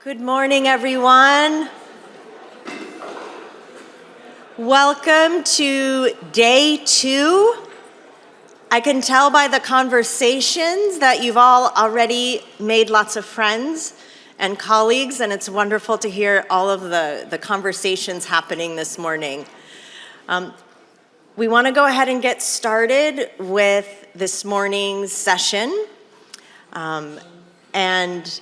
Good morning, everyone. Welcome to day 2. I can tell by the conversations that you've all already made lots of friends and colleagues, and it's wonderful to hear all of the conversations happening this morning. We want to go ahead and get started with this morning's session. And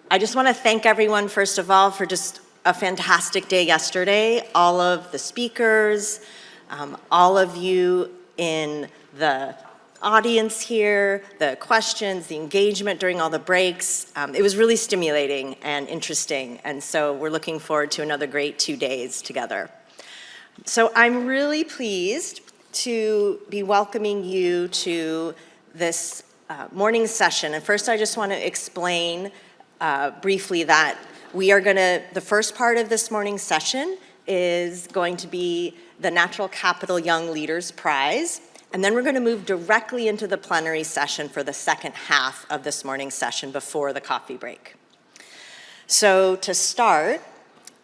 I just want to thank everyone, first of all, for just a fantastic day yesterday. All of the speakers, all of you in the audience here, the questions, the engagement during all the breaks. It was really stimulating and interesting. And so we're looking forward to another great 2 days together. So I'm really pleased to be welcoming you to this morning session. And first I just want to explain briefly that the first part of this morning's session is going to be the Natural Capital Young Leaders Prize. And then we're going to move directly into the plenary session for the second half of this morning's session before the coffee break. So to start,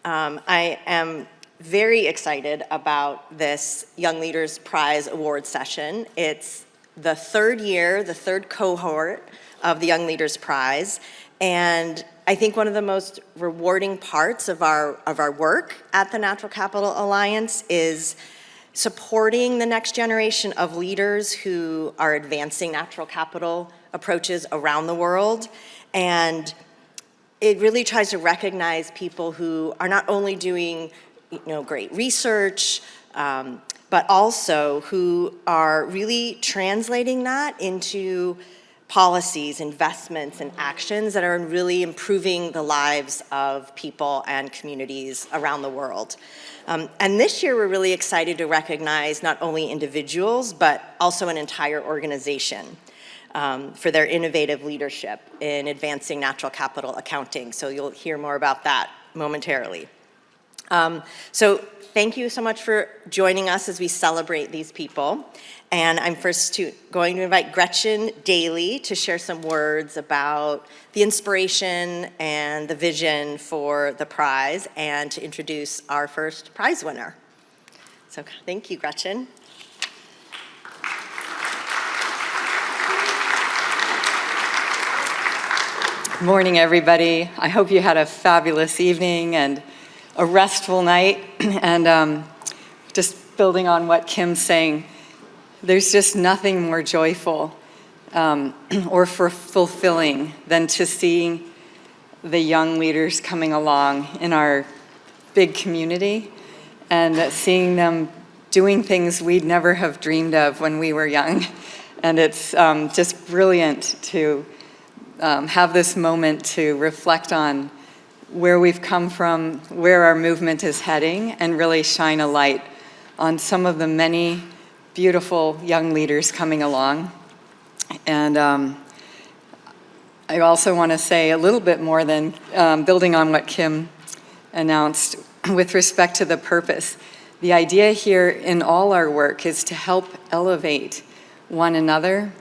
I am very excited about this Young Leaders Prize award session. It's the third year, the third cohort of the Young Leaders Prize. And I think one of the most rewarding parts of our work at the Natural Capital Alliance is supporting the next generation of leaders who are advancing natural capital approaches around the world. And it really tries to recognize people who are not only doing great research, but also who are really translating that into policies, investments, and actions that are really improving the lives of people and communities around the world. And this year, we're really excited to recognize not only individuals, but also an entire organization for their innovative leadership in advancing natural capital accounting. So you'll hear more about that momentarily. So thank you so much for joining us as we celebrate these people. And I'm first going to invite Gretchen Daly to share some words about the inspiration and the vision for the prize and to introduce our first prize winner. So thank you, Gretchen. Good morning, everybody. I hope you had a fabulous evening and a restful night. And just building on what Kim's saying, there's just nothing more joyful or fulfilling than to see the young leaders coming along in our big community and seeing them doing things we'd never have dreamed of when we were young. And it's just brilliant to have this moment to reflect on where we've come from, where our movement is heading, and really shine a light on some of the many beautiful young leaders coming along. And I also want to say a little bit more than building on what Kim announced with respect to the purpose. The idea here in all our work is to help elevate one another,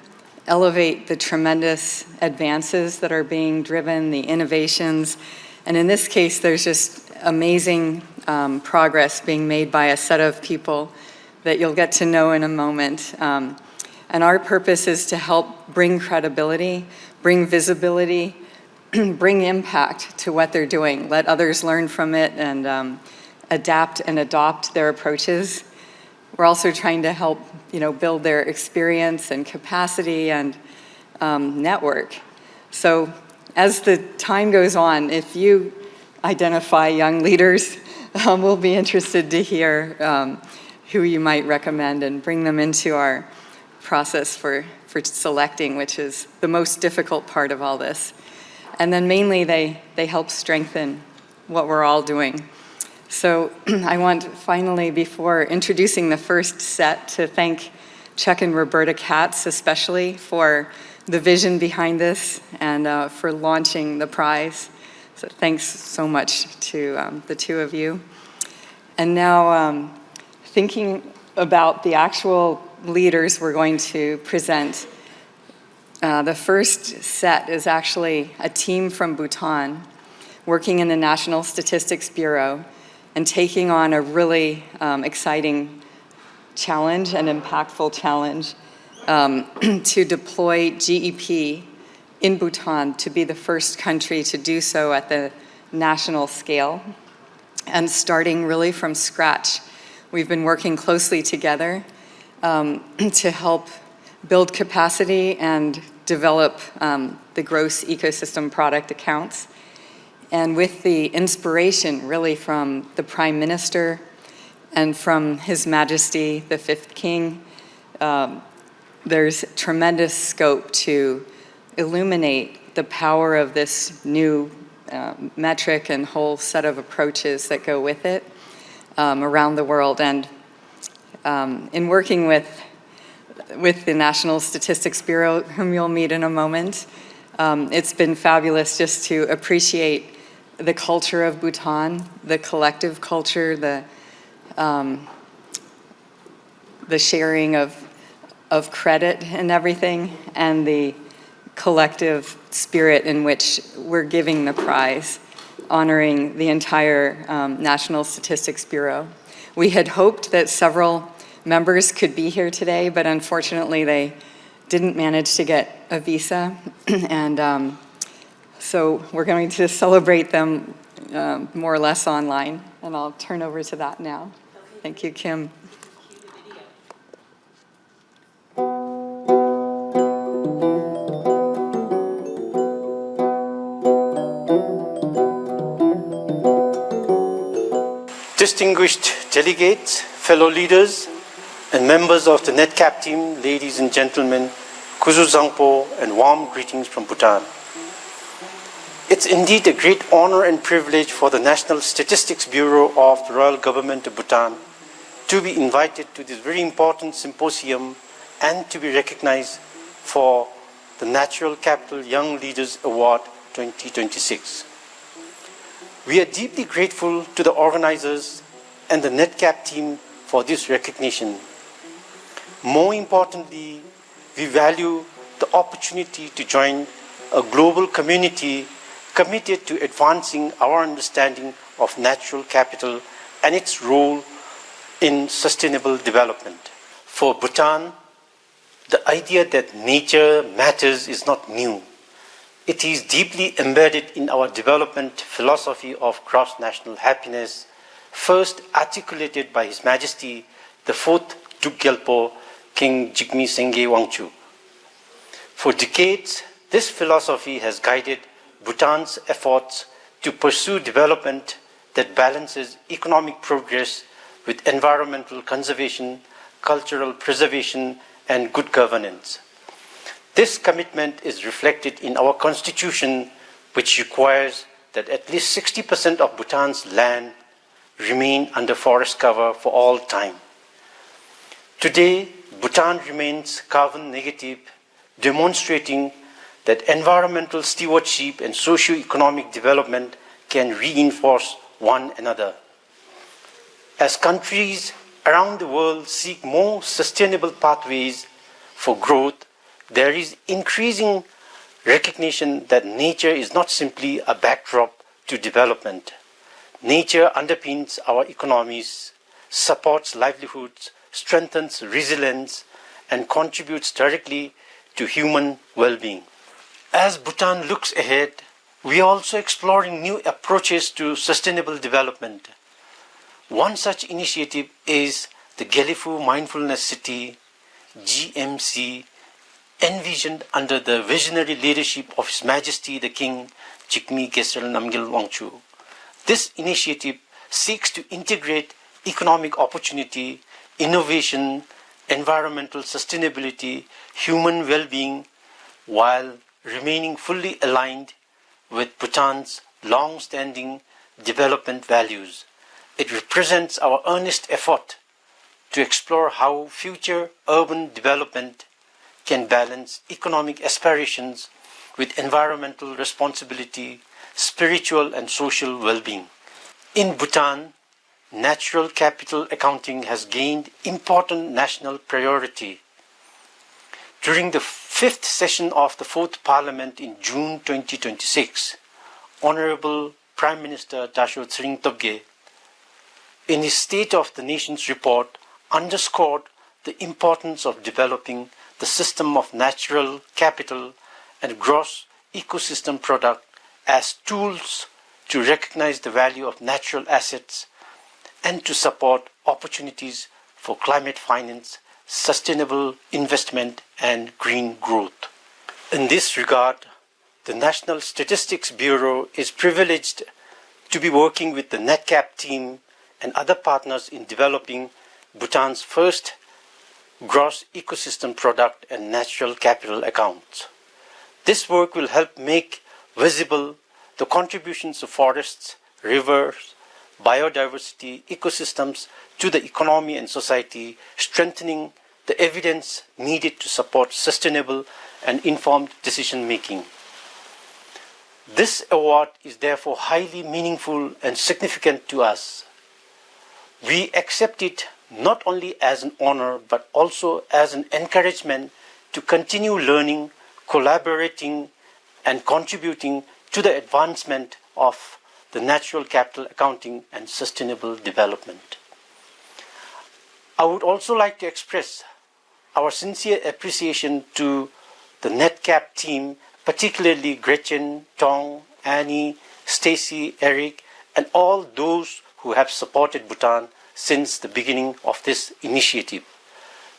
elevate the tremendous advances that are being driven, the innovations. And in this case, there's just amazing progress being made by a set of people that you'll get to know in a moment. And our purpose is to help bring credibility, bring visibility, bring impact to what they're doing. Let others learn from it and adapt and adopt their approaches. We're also trying to help build their experience and capacity and network. So as the time goes on, if you identify young leaders, we'll be interested to hear who you might recommend and bring them into our process for selecting, which is the most difficult part of all this. And then mainly they help strengthen what we're all doing. So I want finally, before introducing the first set, to thank Chuck and Roberta Katz especially for the vision behind this and for launching the prize. So thanks so much to the two of you. And now thinking about the actual leaders we're going to present, the first set is actually a team from Bhutan working in the National Statistics Bureau and taking on a really exciting challenge, an impactful challenge, to deploy GEP in Bhutan, to be the first country to do so at the national scale. And starting really from scratch, we've been working closely together to help build capacity and develop the gross ecosystem product accounts. And with the inspiration really from the Prime Minister and from His Majesty, the Fifth King, there's tremendous scope to illuminate the power of this new metric and whole set of approaches that go with it around the world. And in working with the National Statistics Bureau, whom you'll meet in a moment, it's been fabulous just to appreciate the culture of Bhutan, the collective culture, the sharing of credit and everything, and the collective spirit in which we're giving the prize, honoring the entire National Statistics Bureau. We had hoped that several members could be here today, but unfortunately they didn't manage to get a visa. And so we're going to celebrate them more or less online, and I'll turn over to that now. Thank you, Kim. Distinguished delegates, fellow leaders, and members of the NatCap team, ladies and gentlemen, Kuzu Zangpo, and warm greetings from Bhutan. It's indeed a great honor and privilege for the National Statistics Bureau of the Royal Government of Bhutan to be invited to this very important symposium and to be recognized for the Natural Capital Young Leaders Award 2026. We are deeply grateful to the organizers and the NatCap team for this recognition. More importantly, we value the opportunity to join a global community committed to advancing our understanding of natural capital and its role in sustainable development. For Bhutan, the idea that nature matters is not new. It is deeply embedded in our development philosophy of cross-national happiness, first articulated by His Majesty, the Fourth Duke Gyalpo, King Jigme Sengye Wangchu. For decades, this philosophy has guided Bhutan's efforts to pursue development that balances economic progress with environmental conservation, cultural preservation, and good governance. This commitment is reflected in our constitution, which requires that at least 60% of Bhutan's land remain under forest cover for all time. Today, Bhutan remains carbon negative, demonstrating that environmental stewardship and socio-economic development can reinforce one another. As countries around the world seek more sustainable pathways for growth, there is increasing recognition that nature is not simply a backdrop to development. Nature underpins our economies, supports livelihoods, strengthens resilience, and contributes directly to human well-being. As Bhutan looks ahead, we are also exploring new approaches to sustainable development. One such initiative is the Gelifu Mindfulness City, GMC, envisioned under the visionary leadership of His Majesty the King Jigme Gesel Namgyal Wangchu. This initiative seeks to integrate economic opportunity, innovation, environmental sustainability, human well-being, while remaining fully aligned with Bhutan's long-standing development values. It represents our earnest effort to explore how future urban development can balance economic aspirations with environmental responsibility, spiritual and social well-being. In Bhutan, natural capital accounting has gained important national priority. During the 5th session of the 4th Parliament in June 2026, Honorable Prime Minister Dasho Tsering Tobgay, in his State of the Nation's report, underscored the importance of developing the system of natural capital and gross ecosystem product as tools to recognize the value of natural assets and to support opportunities for climate finance, sustainable investment, and green growth. In this regard, the National Statistics Bureau is privileged to be working with the NatCap team and other partners in developing Bhutan's first gross ecosystem product and natural capital accounts. This work will help make visible the contributions of forests, rivers, biodiversity, ecosystems to the economy and society, strengthening the evidence needed to support sustainable and informed decision making. This award is therefore highly meaningful and significant to us. We accept it not only as an honor, but also as an encouragement to continue learning, collaborating, and contributing to the advancement of the natural capital accounting and sustainable development. I would also like to express our sincere appreciation to the NatCap team, particularly Gretchen, Tong, Annie, Stacy, Eric, and all those who have supported Bhutan since the beginning of this initiative.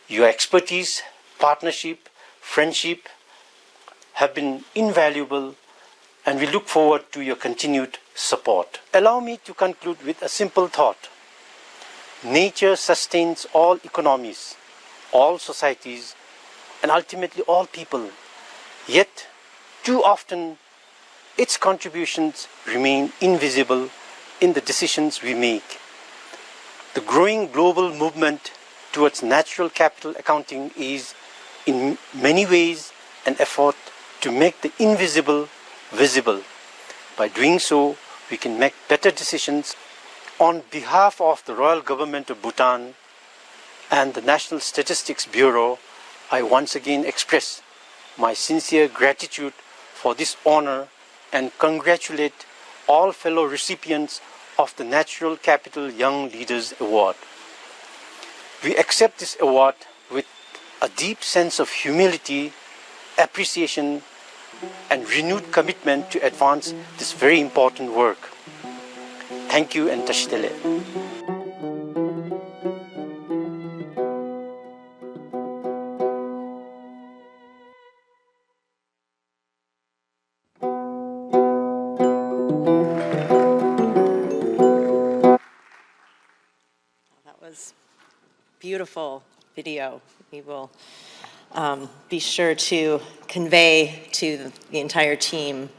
Your expertise, partnership, friendship have been invaluable, and we look forward to your continued support. Allow me to conclude with a simple thought. Nature sustains all economies, all societies, and ultimately all people. Yet, too often, its contributions remain invisible in the decisions we make. The growing global movement towards natural capital accounting is, in many ways, an effort to make the invisible visible. By doing so, we can make better decisions. On behalf of the Royal Government of Bhutan and the National Statistics Bureau, I once again express my sincere gratitude for this honor and congratulate all fellow recipients of the Natural Capital Young Leaders Award. We accept this award with a deep sense of humility, appreciation, and renewed commitment to advance this very important work. Thank you and Tashitele. That was beautiful video. We will be sure to convey to the entire team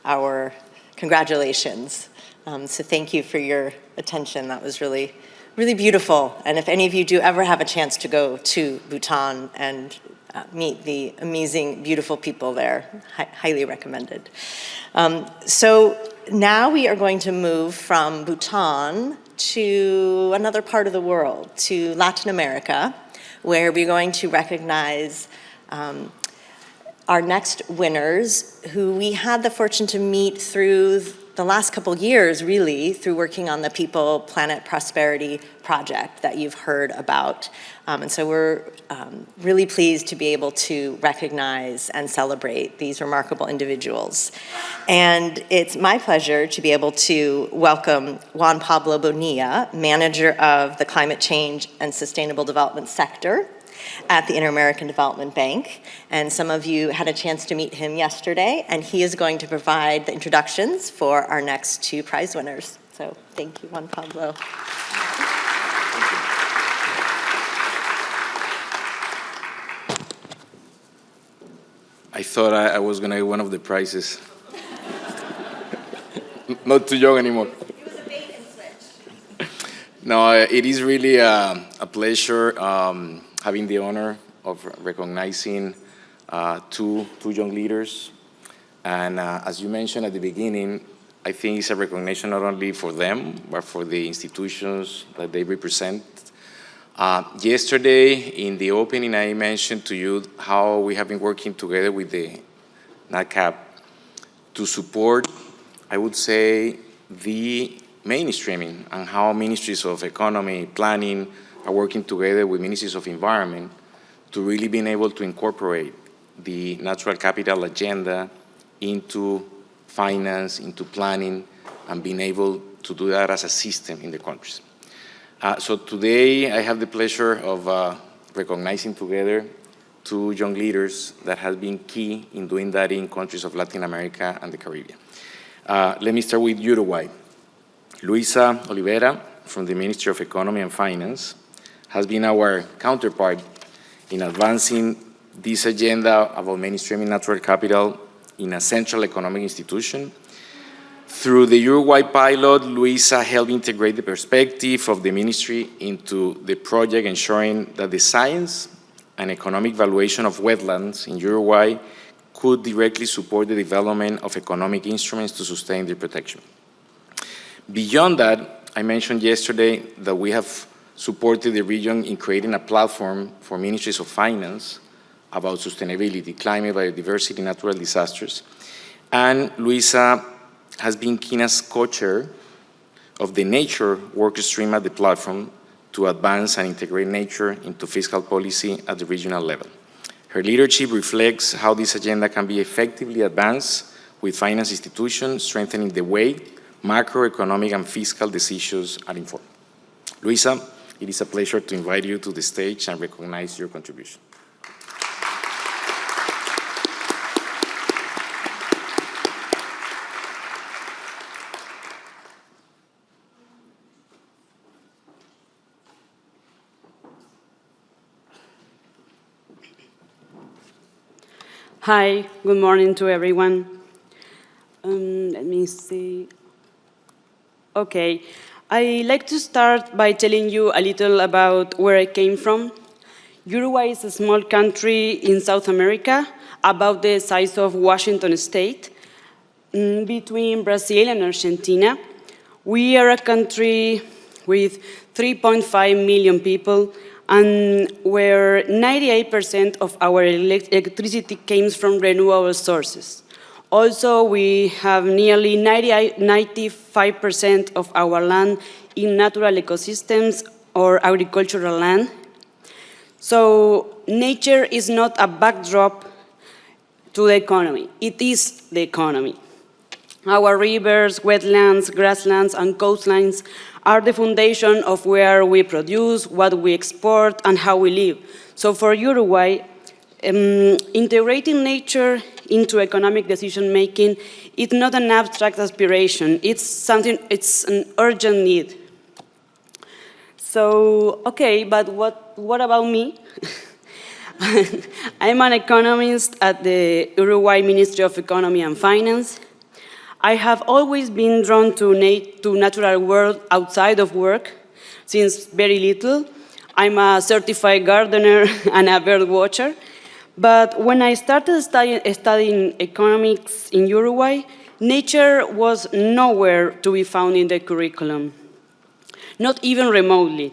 our congratulations. So thank you for your attention. That was really, really beautiful. And if any of you do ever have a chance to go to Bhutan and meet the amazing, beautiful people there, highly recommended. So now we are going to move from Bhutan to another part of the world, to Latin America, where we're going to recognize our next winners, who we had the fortune to meet through the last couple years, really, through working on the People, Planet, Prosperity project that you've heard about. And so we're really pleased to be able to recognize and celebrate these remarkable individuals. And it's my pleasure to be able to welcome Juan Pablo Bonilla, Manager of the Climate Change and Sustainable Development Sector at the Inter-American Development Bank. And some of you had a chance to meet him yesterday, and he is going to provide the introductions for our next two prize winners. So thank you, Juan Pablo. I thought I was going to get one of the prizes. Not too young anymore. It was a bait and switch. No, it is really a pleasure having the honor of recognizing two young leaders. And as you mentioned at the beginning, I think it's a recognition not only for them, but for the institutions that they represent. Yesterday, in the opening, I mentioned to you how we have been working together with the NatCap to support I would say, the mainstreaming and how ministries of economy, planning are working together with ministries of environment to really being able to incorporate the natural capital agenda into finance, into planning, and being able to do that as a system in the countries. So today I have the pleasure of recognizing together two young leaders that have been key in doing that in countries of Latin America and the Caribbean. Let me start with Uruguay. Luisa Olivera from the Ministry of Economy and Finance has been our counterpart in advancing this agenda about mainstreaming natural capital in a central economic institution. Through the Uruguay pilot, Luisa helped integrate the perspective of the ministry into the project, ensuring that the science and economic valuation of wetlands in Uruguay could directly support the development of economic instruments to sustain their protection. Beyond that, I mentioned yesterday that we have supported the region in creating a platform for ministries of finance about sustainability, climate, biodiversity, natural disasters. And Luisa has been keen as co-chair of the nature work stream at the platform to advance and integrate nature into fiscal policy at the regional level. Her leadership reflects how this agenda can be effectively advanced with finance institutions, strengthening the way macroeconomic and fiscal decisions are informed. Luisa, it is a pleasure to invite you to the stage and recognize your contribution. Hi, good morning to everyone. Let me see. Okay, I'd like to start by telling you a little about where I came from. Uruguay is a small country in South America, about the size of Washington State, between Brazil and Argentina. We are a country with 3.5 million people, and where 98% of our electricity comes from renewable sources. Also, we have nearly 95% of our land in natural ecosystems or agricultural land. So nature is not a backdrop to the economy, it is the economy. Our rivers, wetlands, grasslands, and coastlines are the foundation of where we produce, what we export, and how we live. So for Uruguay, integrating nature into economic decision-making is not an abstract aspiration, it's an urgent need. So, okay, but what about me? I'm an economist at the Uruguay Ministry of Economy and Finance. I have always been drawn to natural world outside of work since very little. I'm a certified gardener and a bird watcher. But when I started studying economics in Uruguay, nature was nowhere to be found in the curriculum, not even remotely.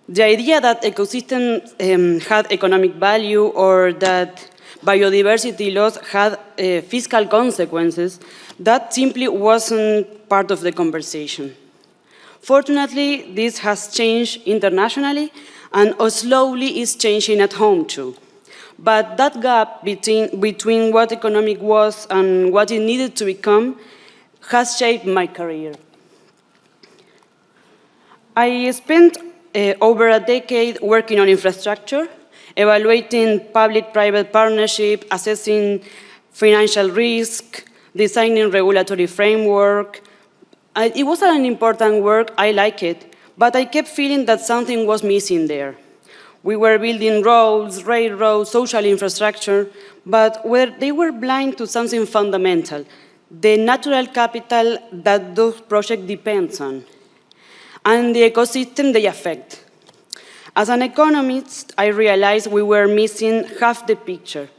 The idea that ecosystems had economic value or that biodiversity loss had fiscal consequences, that simply wasn't part of the conversation. Fortunately, this has changed internationally and slowly is changing at home too. But that gap between what economic was and what it needed to become has shaped my career. I spent over a decade working on infrastructure, evaluating public-private partnership, assessing financial risk, designing regulatory framework. It was an important work, I like it, but I kept feeling that something was missing there. We were building roads, railroads, social infrastructure, but they were blind to something fundamental, the natural capital that those projects depend on, and the ecosystem they affect. As an economist, I realized we were missing half the picture.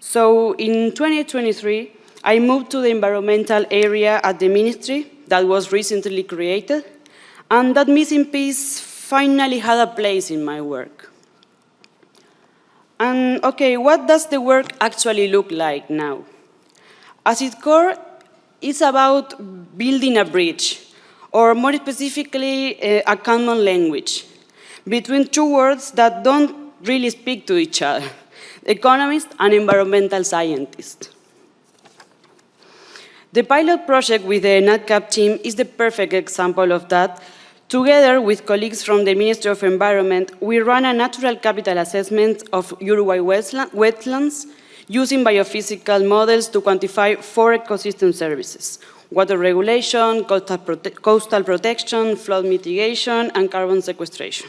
So in 2023, I moved to the environmental area at the ministry that was recently created, and that missing piece finally had a place in my work. And okay, what does the work actually look like now? At its core, is about building a bridge, or more specifically, a common language between two worlds that don't really speak to each other, economists and environmental scientists. The pilot project with the NatCap team is the perfect example of that. Together with colleagues from the Ministry of Environment, we ran a natural capital assessment of Uruguay wetlands using biophysical models to quantify 4 ecosystem services: water regulation, coastal protection, flood mitigation, and carbon sequestration.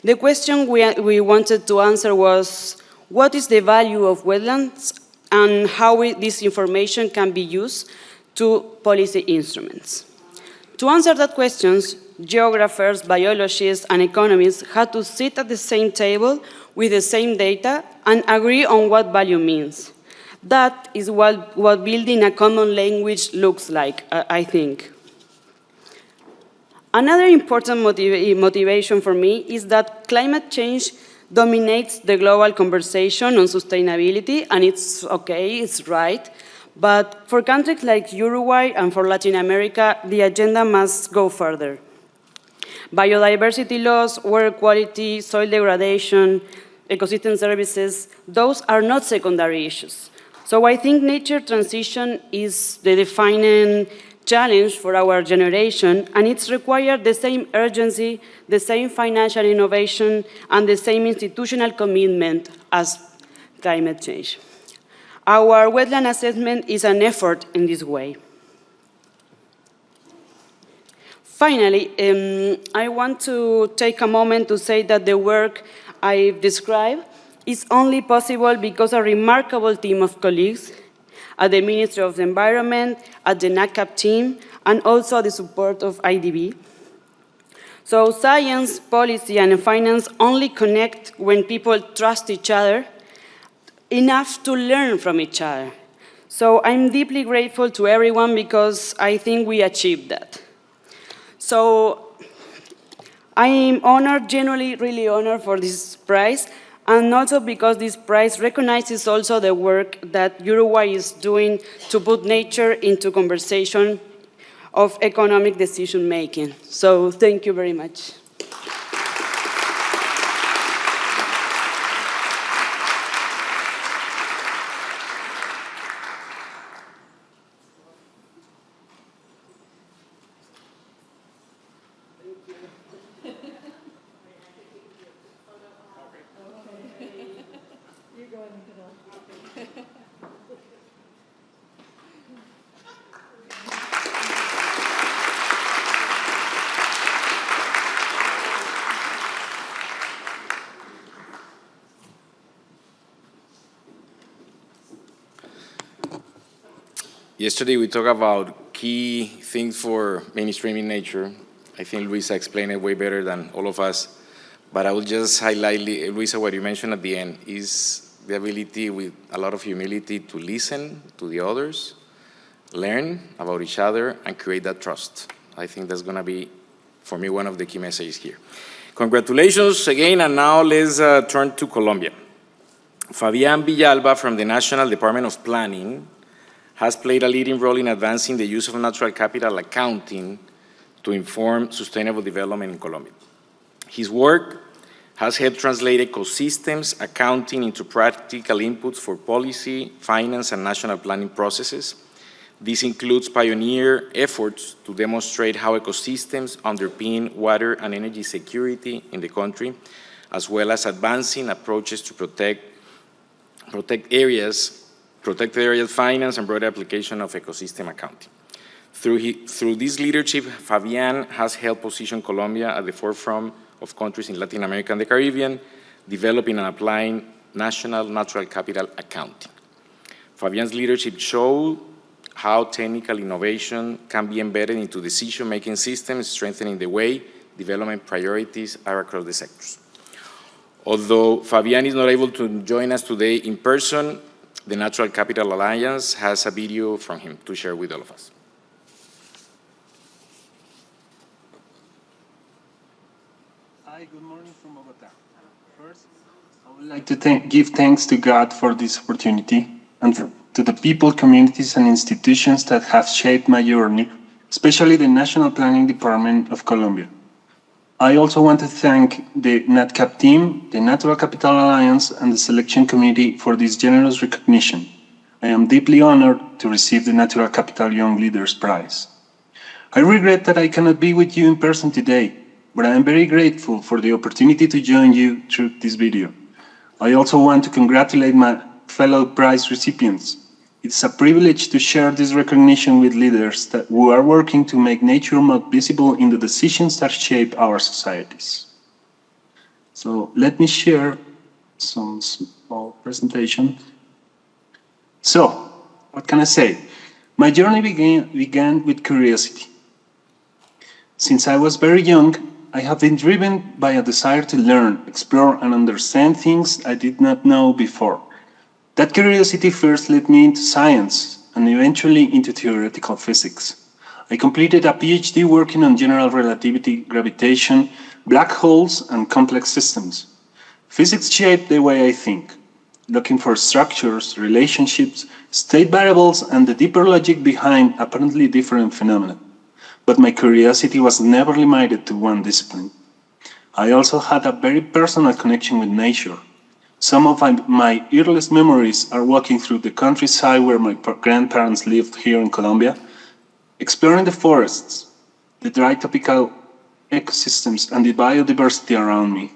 The question we wanted to answer was, what is the value of wetlands and how this information can be used to policy instruments? To answer that question, geographers, biologists, and economists had to sit at the same table with the same data and agree on what value means. That is what building a common language looks like, I think. Another important motivation for me is that climate change dominates the global conversation on sustainability, and it's okay, it's right. But for countries like Uruguay and for Latin America, the agenda must go further. Biodiversity loss, water quality, soil degradation, ecosystem services, those are not secondary issues. So I think nature transition is the defining challenge for our generation, and it's required the same urgency, the same financial innovation, and the same institutional commitment as climate change. Our wetland assessment is an effort in this way. Finally, I want to take a moment to say that the work I've described is only possible because a remarkable team of colleagues at the Ministry of the Environment, at the NatCap team, and also the support of IDB. So science, policy, and finance only connect when people trust each other enough to learn from each other. So I'm deeply grateful to everyone because I think we achieved that. So I'm honored, genuinely really honored for this prize, and also because this prize recognizes also the work that Uruguay is doing to put nature into conversation of economic decision making. So thank you very much. Yesterday we talked about key things for mainstreaming nature. I think Luisa explained it way better than all of us. But I will just highlight, Luisa, what you mentioned at the end is the ability with a lot of humility to listen to the others, learn about each other, and create that trust. I think that's going to be, for me, one of the key messages here. Congratulations again, and now let's turn to Colombia. Fabián Villalba from the National Department of Planning has played a leading role in advancing the use of natural capital accounting to inform sustainable development in Colombia. His work has helped translate ecosystems accounting into practical inputs for policy, finance, and national planning processes. This includes pioneer efforts to demonstrate how ecosystems underpin water and energy security in the country, as well as advancing approaches to protected areas, finance, and broader application of ecosystem accounting. Through this leadership, Fabián has helped position Colombia at the forefront of countries in Latin America and the Caribbean, developing and applying national natural capital accounting. Fabián's leadership showed how technical innovation can be embedded into decision-making systems, strengthening the way development priorities are across the sectors. Although Fabián is not able to join us today in person, the Natural Capital Alliance has a video from him to share with all of us. Hi, good morning from Bogota. First, I would like to give thanks to God for this opportunity and to to the people, communities, and institutions that have shaped my journey, especially the National Planning Department of Colombia. I also want to thank the NatCap team, the Natural Capital Alliance, and the Selection Committee for this generous recognition. I am deeply honored to receive the Natural Capital Young Leaders Prize. I regret that I cannot be with you in person today, but I am very grateful for the opportunity to join you through this video. I also want to congratulate my fellow prize recipients. It's a privilege to share this recognition with leaders who are working to make nature more visible in the decisions that shape our societies. So let me share some small presentation. So, what can I say? My journey began with curiosity. Since I was very young, I have been driven by a desire to learn, explore, and understand things I did not know before. That curiosity first led me into science and eventually into theoretical physics. I completed a PhD working on general relativity, gravitation, black holes, and complex systems. Physics shaped the way I think, looking for structures, relationships, state variables, and the deeper logic behind apparently different phenomena. But my curiosity was never limited to one discipline. I also had a very personal connection with nature. Some of my earliest memories are walking through the countryside where my grandparents lived here in Colombia, exploring the forests, the dry tropical ecosystems, and the biodiversity around me.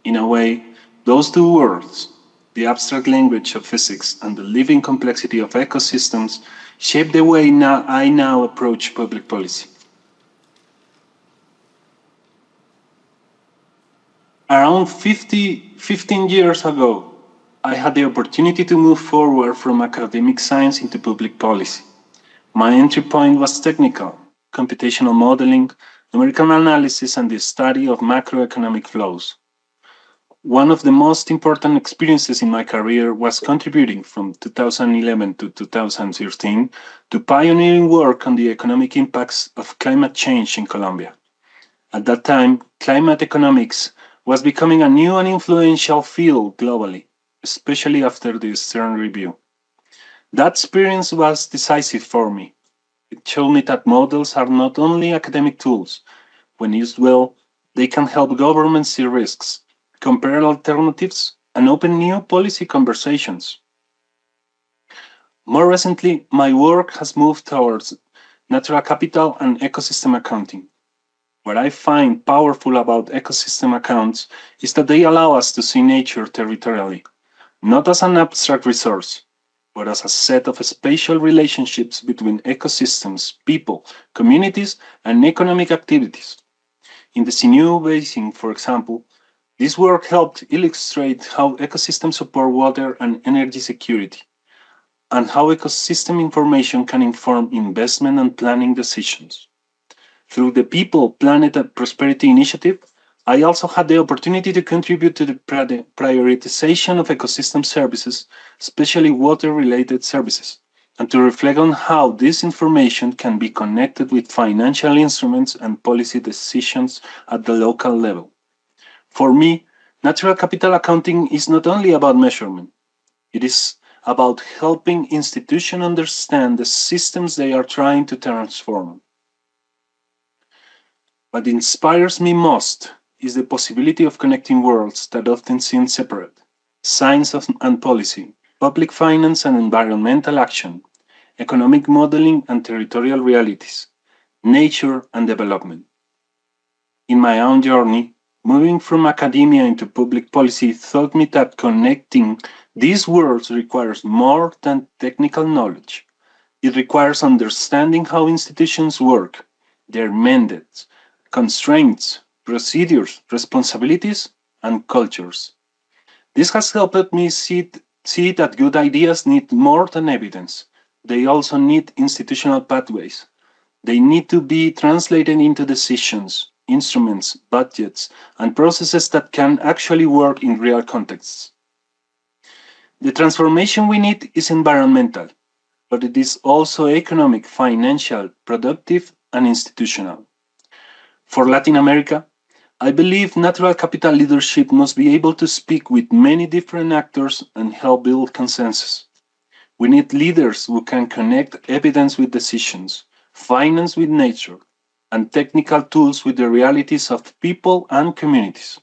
In a way, those two worlds, the abstract language of physics and the living complexity of ecosystems, shape the way I now approach public policy. Around 15 years ago, I had the opportunity to move forward from academic science into public policy. My entry point was technical, computational modeling, numerical analysis, and the study of macroeconomic flows. One of the most important experiences in my career was contributing from 2011 to 2013 to pioneering work on the economic impacts of climate change in Colombia. At that time, climate economics was becoming a new and influential field globally, especially after the Stern Review. That experience was decisive for me. It showed me that models are not only academic tools. When used well, they can help governments see risks, compare alternatives, and open new policy conversations. More recently, my work has moved towards natural capital and ecosystem accounting. What I find powerful about ecosystem accounts is that they allow us to see nature territorially, not as an abstract resource, but as a set of spatial relationships between ecosystems, people, communities, and economic activities. In the Sinú Basin, for example, this work helped illustrate how ecosystems support water and energy security, and how ecosystem information can inform investment and planning decisions. Through the People, Planet, and Prosperity Initiative, I also had the opportunity to contribute to the prioritization of ecosystem services, especially water-related services, and to reflect on how this information can be connected with financial instruments and policy decisions at the local level. For me, natural capital accounting is not only about measurement. It is about helping institutions understand the systems they are trying to transform. What inspires me most is the possibility of connecting worlds that often seem separate: science and policy, public finance and environmental action, economic modeling and territorial realities, nature and development. In my own journey, moving from academia into public policy taught me that connecting these worlds requires more than technical knowledge. It requires understanding how institutions work, their mandates, constraints, procedures, responsibilities, and cultures. This has helped me see that good ideas need more than evidence. They also need institutional pathways. They need to be translated into decisions, instruments, budgets, and processes that can actually work in real contexts. The transformation we need is environmental, but it is also economic, financial, productive, and institutional. For Latin America, I believe natural capital leadership must be able to speak with many different actors and help build consensus. We need leaders who can connect evidence with decisions, finance with nature, and technical tools with the realities of people and communities.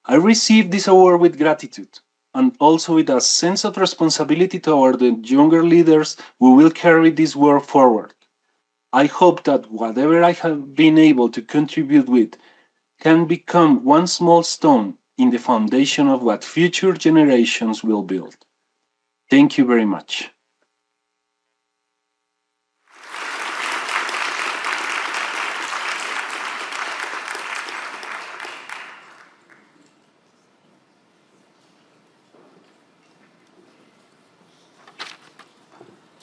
I received this award with gratitude and also with a sense of responsibility toward the younger leaders who will carry this work forward. I hope that whatever I have been able to contribute with can become one small stone in the foundation of what future generations will build. Thank you very much.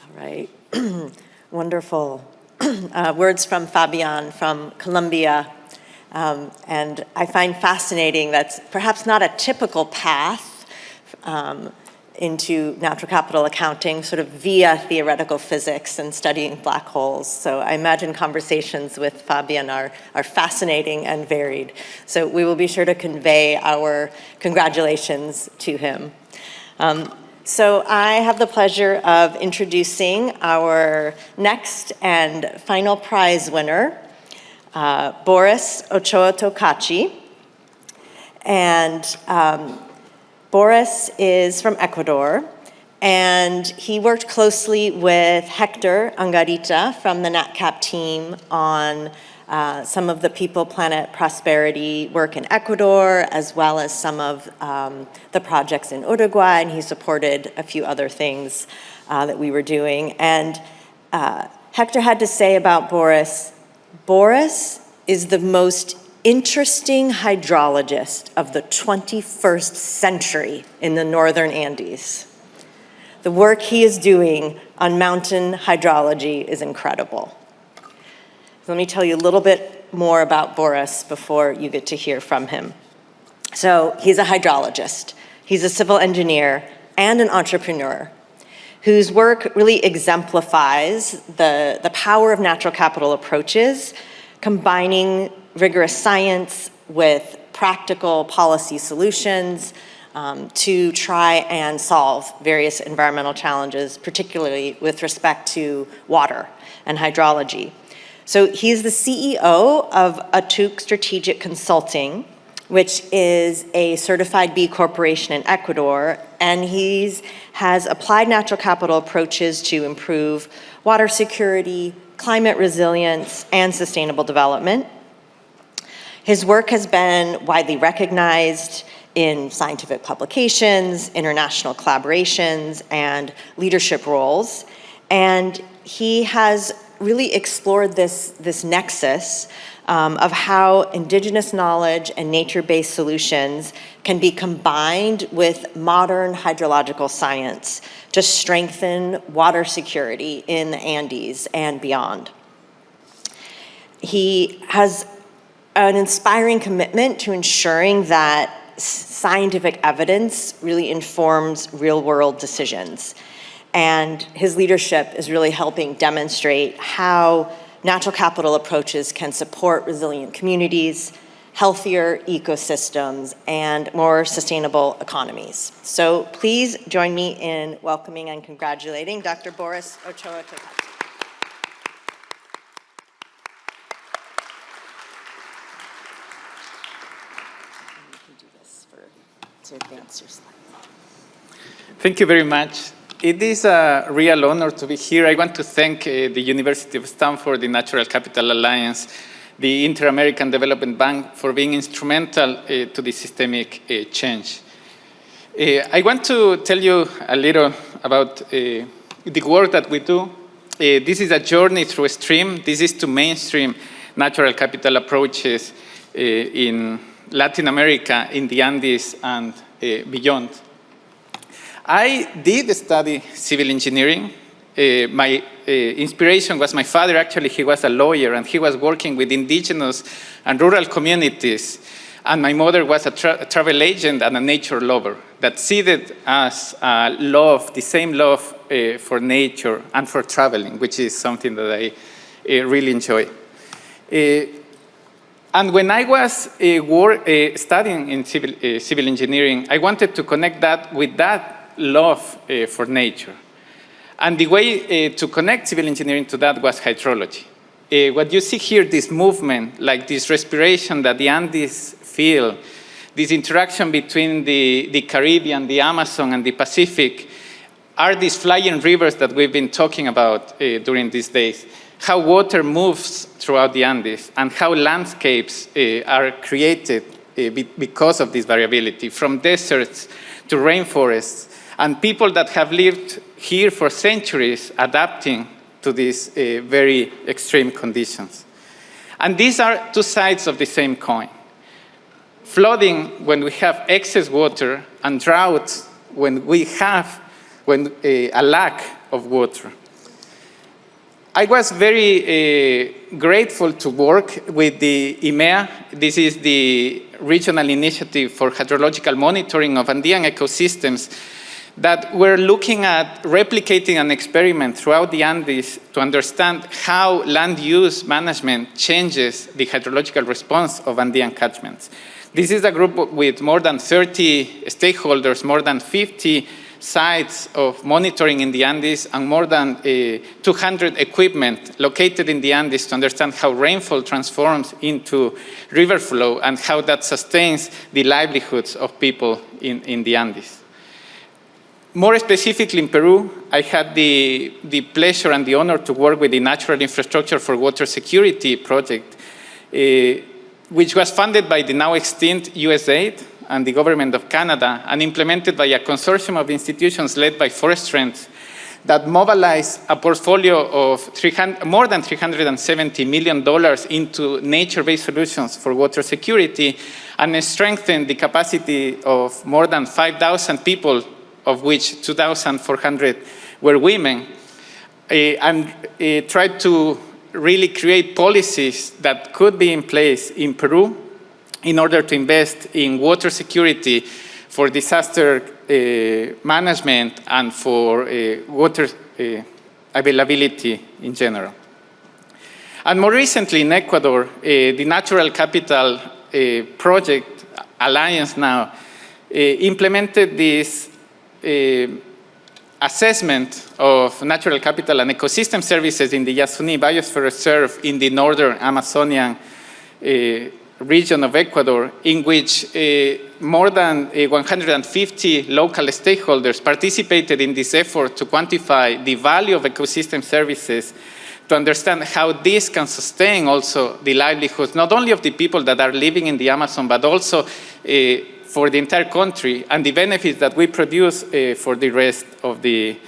All right. Wonderful. Words from Fabián from Colombia. And I find fascinating that's perhaps not a typical path into natural capital accounting, sort of via theoretical physics and studying black holes. So I imagine conversations with Fabián are fascinating and varied. So we will be sure to convey our congratulations to him. So I have the pleasure of introducing our next and final prize winner, Boris Ochoa-Tocachi. And Boris is from Ecuador, and he worked closely with Hector Angarita from the NatCap team on some of the people, planet, prosperity work in Ecuador, as well as some of the projects in Uruguay, and he supported a few other things that we were doing. And Hector had to say about Boris, Boris is the most interesting hydrologist of the 21st century in the northern Andes. The work he is doing on mountain hydrology is incredible. Let me tell you a little bit more about Boris before you get to hear from him. So he's a hydrologist. He's a civil engineer and an entrepreneur whose work really exemplifies the power of natural capital approaches, combining rigorous science with practical policy solutions to try and solve various environmental challenges, particularly with respect to water and hydrology. So he's the CEO of Atuk Strategic Consulting, which is a certified B Corporation in Ecuador, and he has applied natural capital approaches to improve water security, climate resilience, and sustainable development. His work has been widely recognized in scientific publications, international collaborations, and leadership roles, and he has really explored this nexus of how indigenous knowledge and nature-based solutions can be combined with modern hydrological science to strengthen water security in the Andes and beyond. He has an inspiring commitment to ensuring that scientific evidence really informs real-world decisions. And his leadership is really helping demonstrate how natural capital approaches can support resilient communities, healthier ecosystems, and more sustainable economies. So please join me in welcoming and congratulating Dr. Boris Ochoa-Tocachi. You can do this to advance your slides. Thank you very much. It is a real honor to be here. I want to thank the University of Stanford, the Natural Capital Alliance, the Inter-American Development Bank for being instrumental to the systemic change. I want to tell you a little about the work that we do. This is a journey through a stream. This is to mainstream natural capital approaches in Latin America, in the Andes, and beyond. I did study civil engineering. My inspiration was my father. Actually, he was a lawyer, and he was working with indigenous and rural communities. And my mother was a travel agent and a nature lover that seeded us love, the same love for nature and for traveling, which is something that I really enjoy. And when I was studying in civil engineering, I wanted to connect that with that love for nature. And the way to connect civil engineering to that was hydrology. What you see here, this movement, like this respiration that the Andes feel, this interaction between the Caribbean, the Amazon, and the Pacific, are these flying rivers that we've been talking about during these days. How water moves throughout the Andes, and how landscapes are created because of this variability, from deserts to rainforests, and people that have lived here for centuries adapting to these very extreme conditions. And these are two sides of the same coin. Flooding when we have excess water, and droughts when we have a lack of water. I was very grateful to work with the IMEA. This is the Regional Initiative for Hydrological Monitoring of Andean Ecosystems, that we're looking at replicating an experiment throughout the Andes to understand how land use management changes the hydrological response of Andean catchments. This is a group with more than 30 stakeholders, more than 50 sites of monitoring in the Andes, and more than 200 equipment located in the Andes to understand how rainfall transforms into river flow and how that sustains the livelihoods of people in the Andes. More specifically in Peru, I had the pleasure and the honor to work with the Natural Infrastructure for Water Security project, which was funded by the now extinct USAID and the government of Canada, and implemented by a consortium of institutions led by Forest Trends that mobilized a portfolio of more than $370 million into nature-based solutions for water security, and strengthened the capacity of more than 5,000 people, of which 2,400 were women, and tried to really create policies that could be in place in Peru in order to invest in water security for disaster management and for water availability in general. And more recently in Ecuador, the Natural Capital Project Alliance now implemented this assessment of natural capital and ecosystem services in the Yasuní Biosphere Reserve in the northern Amazonian region of Ecuador, in which more than 150 local stakeholders participated in this effort to quantify the value of ecosystem services, to understand how this can sustain also the livelihoods, not only of the people that are living in the Amazon, but also for the entire country, and the benefits that we produce for the rest of the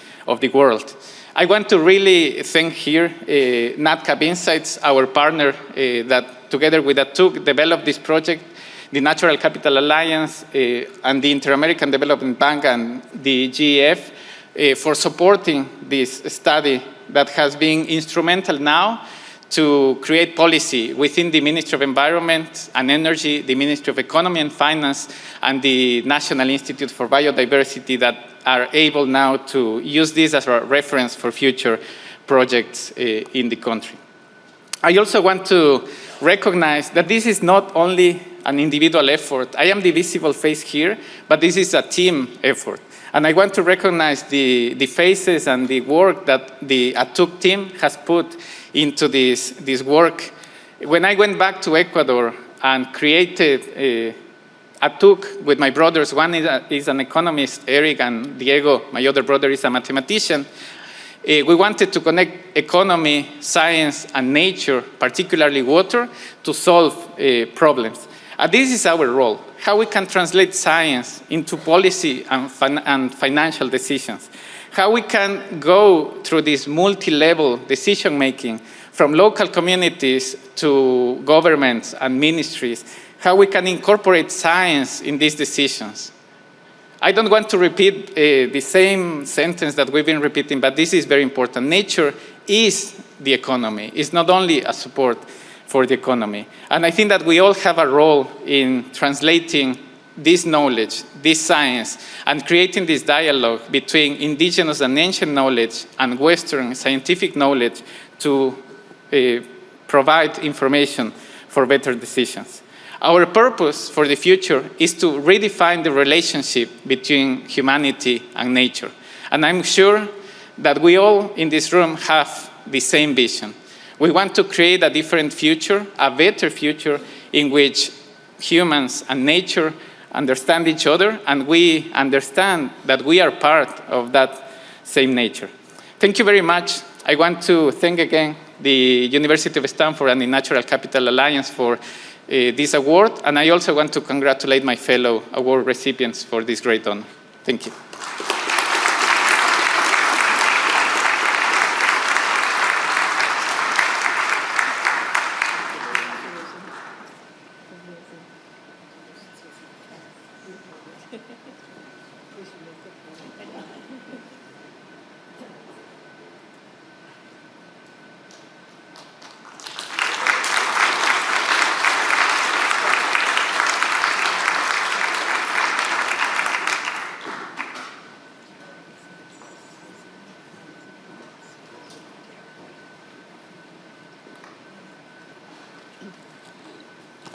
world. I want to really thank here NatCap Insights, our partner that together with ATUC developed this project, the Natural Capital Alliance and the Inter-American Development Bank and the GEF for supporting this study that has been instrumental now to create policy within the Ministry of Environment and Energy, the Ministry of Economy and Finance, and the National Institute for Biodiversity, that are able now to use this as a reference for future projects in the country. I also want to recognize that this is not only an individual effort. I am the visible face here, but this is a team effort. And I want to recognize the faces and the work that the ATUC team has put into this work. When I went back to Ecuador and created ATUC with my brothers, one is an economist, Eric, and Diego, my other brother, is a mathematician. We wanted to connect economy, science, and nature, particularly water, to solve problems. And this is our role, how we can translate science into policy and financial decisions, how we can go through this multi-level decision-making from local communities to governments and ministries, how we can incorporate science in these decisions. I don't want to repeat the same sentence that we've been repeating, but this is very important. Nature is the economy. It's not only a support for the economy. And I think that we all have a role in translating this knowledge, this science, and creating this dialogue between indigenous and ancient knowledge and Western scientific knowledge to provide information for better decisions. Our purpose for the future is to redefine the relationship between humanity and nature. And I'm sure that we all in this room have the same vision. We want to create a different future, a better future in which humans and nature understand each other, and we understand that we are part of that same nature. Thank you very much. I want to thank again the University of Stanford and the Natural Capital Alliance for this award, and I also want to congratulate my fellow award recipients for this great honor. Thank you.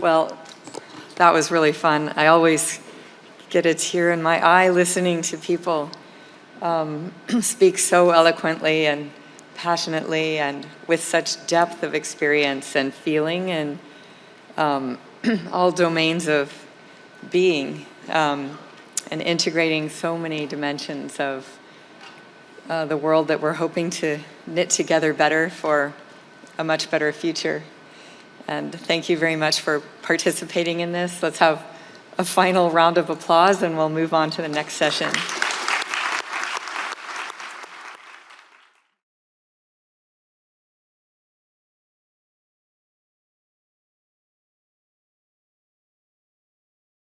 Well, that was really fun. I always get a tear in my eye listening to people speak so eloquently and passionately and with such depth of experience and feeling and all domains of being and integrating so many dimensions of the world that we're hoping to knit together better for a much better future. And thank you very much for participating in this. Let's have a final round of applause and we'll move on to the next session.